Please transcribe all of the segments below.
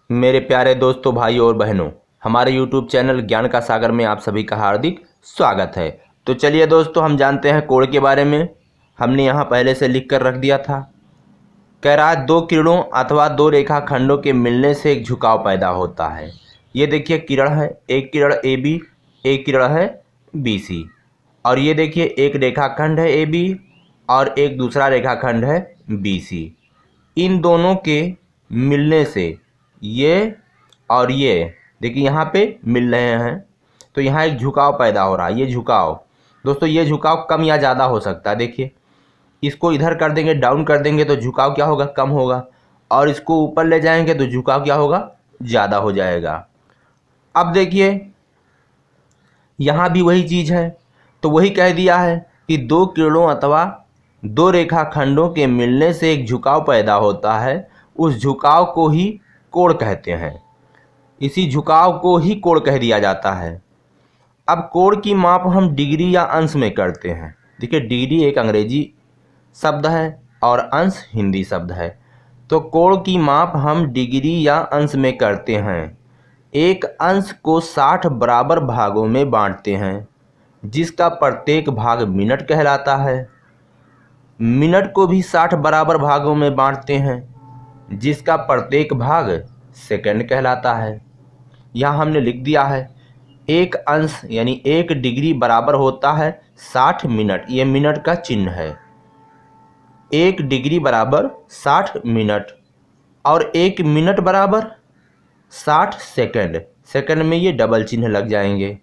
मेरे प्यारे दोस्तों, भाइयों और बहनों, हमारे YouTube चैनल ज्ञान का सागर में आप सभी का हार्दिक स्वागत है। तो चलिए दोस्तों, हम जानते हैं कोण के बारे में। हमने यहाँ पहले से लिख कर रख दिया था। कह रहा है दो किरणों अथवा दो रेखाखंडों के मिलने से एक झुकाव पैदा होता है। ये देखिए किरण है, एक किरण AB, एक किरण है BC। और ये देखिए एक रेखाखंड है AB और एक दूसरा रेखाखंड है BC। इन दोनों के मिलने से ये और ये देखिए यहाँ पे मिल रहे हैं, तो यहाँ एक झुकाव पैदा हो रहा है। ये झुकाव दोस्तों, ये झुकाव कम या ज़्यादा हो सकता है। देखिए इसको इधर कर देंगे, डाउन कर देंगे तो झुकाव क्या होगा, कम होगा। और इसको ऊपर ले जाएंगे तो झुकाव क्या होगा, ज़्यादा हो जाएगा। अब देखिए यहाँ भी वही चीज़ है, तो वही कह दिया है कि दो किरणों अथवा दो रेखाखंडों के मिलने से एक झुकाव पैदा होता है। उस झुकाव को ही कोण कहते हैं। इसी झुकाव को ही कोण कह दिया जाता है। अब कोण की माप हम डिग्री या अंश में करते हैं। देखिए डिग्री एक अंग्रेजी शब्द है और अंश हिंदी शब्द है। तो कोण की माप हम डिग्री या अंश में करते हैं। एक अंश को 60 बराबर भागों में बांटते हैं, जिसका प्रत्येक भाग मिनट कहलाता है। मिनट को भी 60 बराबर भागों में बांटते हैं, जिसका प्रत्येक भाग सेकंड कहलाता है। यहाँ हमने लिख दिया है एक अंश यानी एक डिग्री बराबर होता है 60 मिनट। ये मिनट का चिन्ह है। एक डिग्री बराबर 60 मिनट और एक मिनट बराबर 60 सेकंड। सेकंड में ये डबल चिन्ह लग जाएंगे।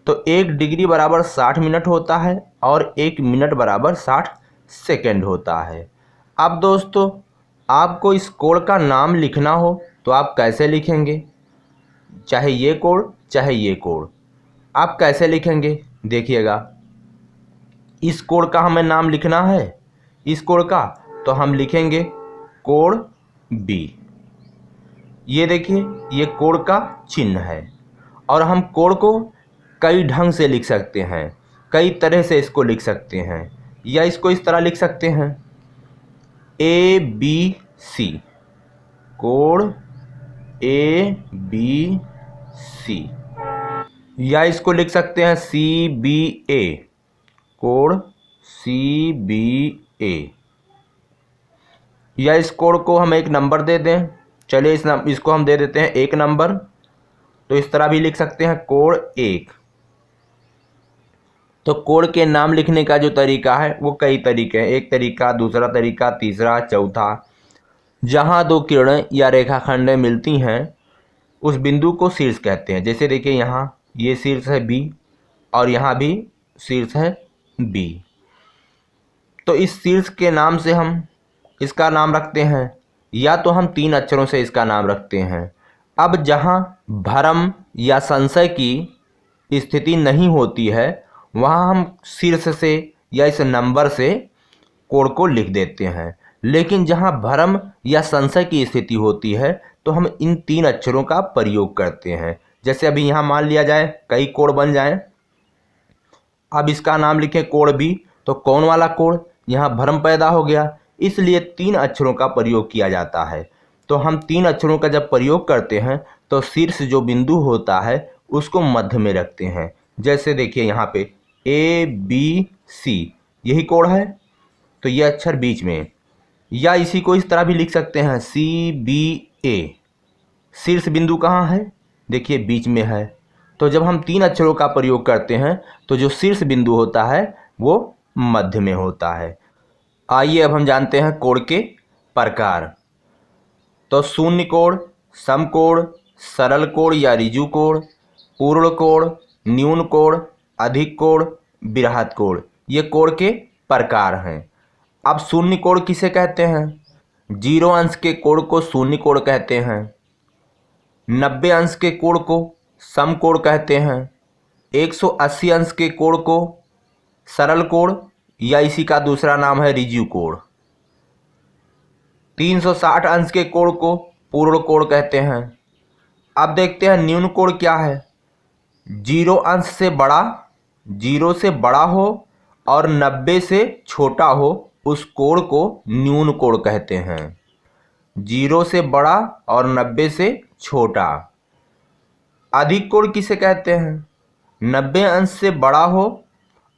तो एक डिग्री बराबर 60 मिनट होता है और एक मिनट बराबर 60 सेकंड होता है। अब दोस्तों, आपको इस कोण का नाम लिखना हो तो आप कैसे लिखेंगे? चाहे ये कोण चाहे ये कोण, आप कैसे लिखेंगे? देखिएगा, इस कोण का हमें नाम लिखना है, इस कोण का, तो हम लिखेंगे कोण B। ये देखिए ये कोण का चिन्ह है। और हम कोण को कई ढंग से लिख सकते हैं, कई तरह से इसको लिख सकते हैं। या इसको इस तरह लिख सकते हैं ABC, कोण ABC। या इसको लिख सकते हैं CBA, कोण CBA। या इस कोण को हम एक नंबर दे दें। चलिए इसको हम दे देते हैं 1 नंबर। तो इस तरह भी लिख सकते हैं कोण 1। तो कोण के नाम लिखने का जो तरीका है वो कई तरीके हैं। एक तरीका, दूसरा तरीका, तीसरा, चौथा। जहाँ दो किरणें या रेखाखंडें मिलती हैं उस बिंदु को शीर्ष कहते हैं। जैसे देखिए यहाँ ये शीर्ष है B और यहाँ भी शीर्ष है B। तो इस शीर्ष के नाम से हम इसका नाम रखते हैं, या तो हम 3 अक्षरों से इसका नाम रखते हैं। अब जहाँ भ्रम या संशय की स्थिति नहीं होती है वहाँ हम शीर्ष से या इस नंबर से कोण को लिख देते हैं। लेकिन जहाँ भ्रम या संशय की स्थिति होती है तो हम इन 3 अक्षरों का प्रयोग करते हैं। जैसे अभी यहाँ मान लिया जाए कई कोण बन जाएं। अब इसका नाम लिखें कोण B, तो कौन वाला कोण, यहाँ भ्रम पैदा हो गया, इसलिए 3 अक्षरों का प्रयोग किया जाता है। तो हम 3 अक्षरों का जब प्रयोग करते हैं तो शीर्ष जो बिंदु होता है उसको मध्य में रखते हैं। जैसे देखिए यहाँ पे ABC, यही कोण है, तो ये अक्षर बीच में। या इसी को इस तरह भी लिख सकते हैं CBA। शीर्ष बिंदु कहाँ है, देखिए बीच में है। तो जब हम 3 अक्षरों का प्रयोग करते हैं तो जो शीर्ष बिंदु होता है वो मध्य में होता है। आइए अब हम जानते हैं कोण के प्रकार। तो शून्य कोण, समकोण, सरल कोण या ऋजु कोण, पूर्ण कोण, न्यून कोण, अधिक कोण, बृहत् कोण, ये कोण के प्रकार हैं। अब शून्य कोण किसे कहते हैं? 0 अंश के कोण को शून्य कोण कहते हैं। 90 अंश के कोण को समकोण कहते हैं। 180 अंश के कोण को सरल कोण या इसी का दूसरा नाम है ऋजु कोण। 360 अंश के कोण को पूर्ण कोण कहते हैं। अब देखते हैं न्यून कोण क्या है। 0 अंश से बड़ा, 0 से बड़ा हो और 90 से छोटा हो उस कोण को न्यून कोण कहते हैं। 0 से बड़ा और 90 से छोटा। अधिक कोण किसे कहते हैं? 90 अंश से बड़ा हो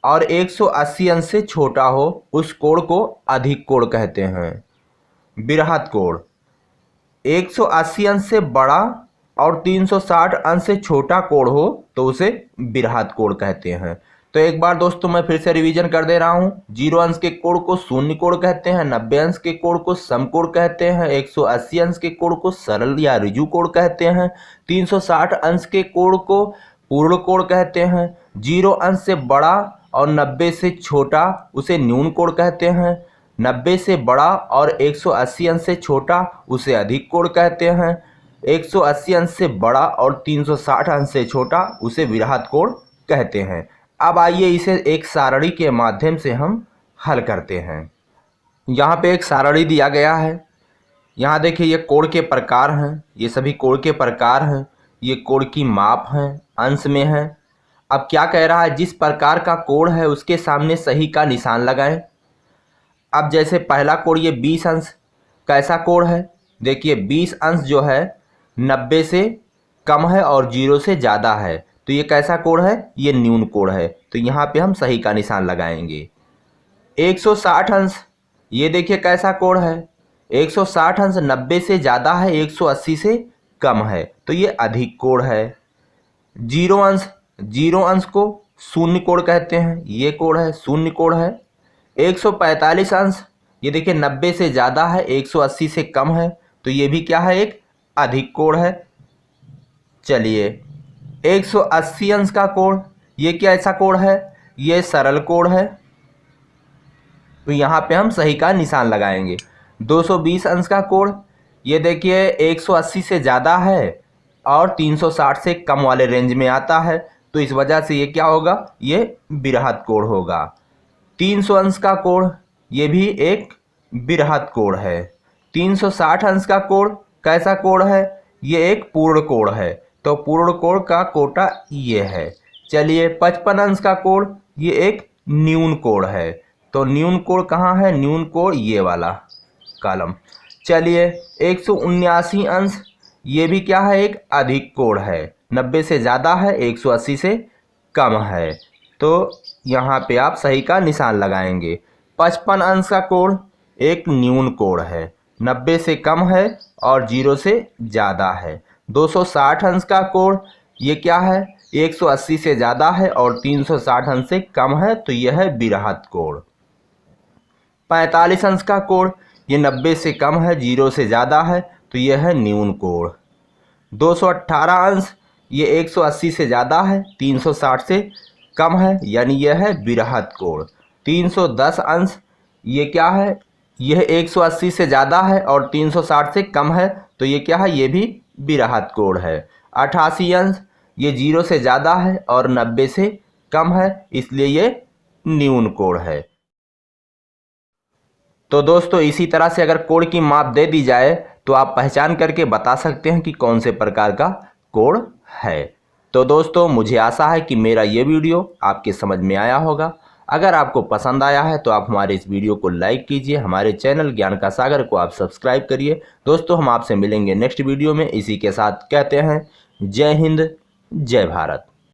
और 180 अंश से छोटा हो, उस कोण को अधिक कोण कहते हैं। बृहत कोण 180 अंश से बड़ा और 360 अंश से छोटा कोण हो तो उसे बृहत कोण कहते हैं। तो एक बार दोस्तों मैं फिर से रिवीजन कर दे रहा हूं। 0 अंश के कोण को शून्य कोण कहते हैं, 90 अंश के कोण को समकोण कहते हैं, 180 अंश के कोण को सरल या ऋजु कोण कहते हैं, 360 अंश के कोण को पूर्ण कोण कहते हैं, 0 अंश से बड़ा और 90 से छोटा उसे न्यून कोण कहते हैं, 90 से बड़ा और 180 अंश से छोटा उसे अधिक कोण कहते हैं, 180 अंश से बड़ा और 360 अंश से छोटा उसे बृहत कोण कहते हैं। अब आइए इसे एक सारणी के माध्यम से हम हल करते हैं। यहाँ पे एक सारणी दिया गया है। यहाँ देखिए ये कोण के प्रकार हैं, ये सभी कोण के प्रकार हैं, ये कोण की माप हैं, अंश में हैं। अब क्या कह रहा है, जिस प्रकार का कोण है उसके सामने सही का निशान लगाएं। अब जैसे पहला कोण ये 20 अंश कैसा कोण है? देखिए 20 अंश जो है 90 से कम है और 0 से ज़्यादा है, तो ये कैसा कोण है? ये न्यून कोण है। तो यहाँ पे हम सही का निशान लगाएंगे। 160 अंश ये देखिए कैसा कोण है? 160 अंश 90 से ज़्यादा है, 180 से कम है, तो ये अधिक कोण है। 0 अंश को शून्य कोण कहते हैं, ये कोण है, शून्य कोण है। 145 अंश ये देखिए 90 से ज़्यादा है, 180 से कम है, तो ये भी क्या है? एक अधिक कोण है। चलिए 180 अंश का कोण ये क्या ऐसा कोण है? ये सरल कोण है, तो यहाँ पे हम सही का निशान लगाएंगे। 220 अंश का कोण ये देखिए 180 से ज़्यादा है और 360 से कम वाले रेंज में आता है, तो इस वजह से ये क्या होगा? ये बृहत कोण होगा। 300 अंश का कोण ये भी एक बृहत कोण है। 360 अंश का कोण कैसा कोण है? ये एक पूर्ण कोण है, तो पूर्ण कोण का कोटा ये है। चलिए 55 अंश का कोण ये एक न्यून कोण है, तो न्यून कोण कहाँ है? न्यून कोण ये वाला कॉलम। चलिए 179 अंश ये भी क्या है? एक अधिक कोण है, 90 से ज़्यादा है, 180 से कम है, तो यहाँ पे आप सही का निशान लगाएंगे। 55 अंश का कोण एक न्यून कोण है, 90 से कम है और 0 से ज़्यादा है। 260 अंश का कोण ये क्या है? 180 से ज़्यादा है और 360 अंश से कम है, तो यह है बृहत कोण। 45 अंश का कोण ये 90 से कम है, 0 से ज़्यादा है, तो यह है न्यून कोण। 218 अंश ये 180 से ज़्यादा है, 360 से कम है, यानी यह है बृहत कोण। 310 अंश ये क्या है? यह 180 से ज़्यादा है और 360 से कम है, तो ये क्या है? ये भी बृहत कोण है। 88 अंश ये 0 से ज़्यादा है और 90 से कम है, इसलिए ये न्यून कोण है। तो दोस्तों इसी तरह से अगर कोण की माप दे दी जाए तो आप पहचान करके बता सकते हैं कि कौन से प्रकार का कोण है। तो दोस्तों मुझे आशा है कि मेरा ये वीडियो आपके समझ में आया होगा। अगर आपको पसंद आया है तो आप हमारे इस वीडियो को लाइक कीजिए, हमारे चैनल ज्ञान का सागर को आप सब्सक्राइब करिए। दोस्तों हम आपसे मिलेंगे नेक्स्ट वीडियो में। इसी के साथ कहते हैं जय हिंद, जय भारत।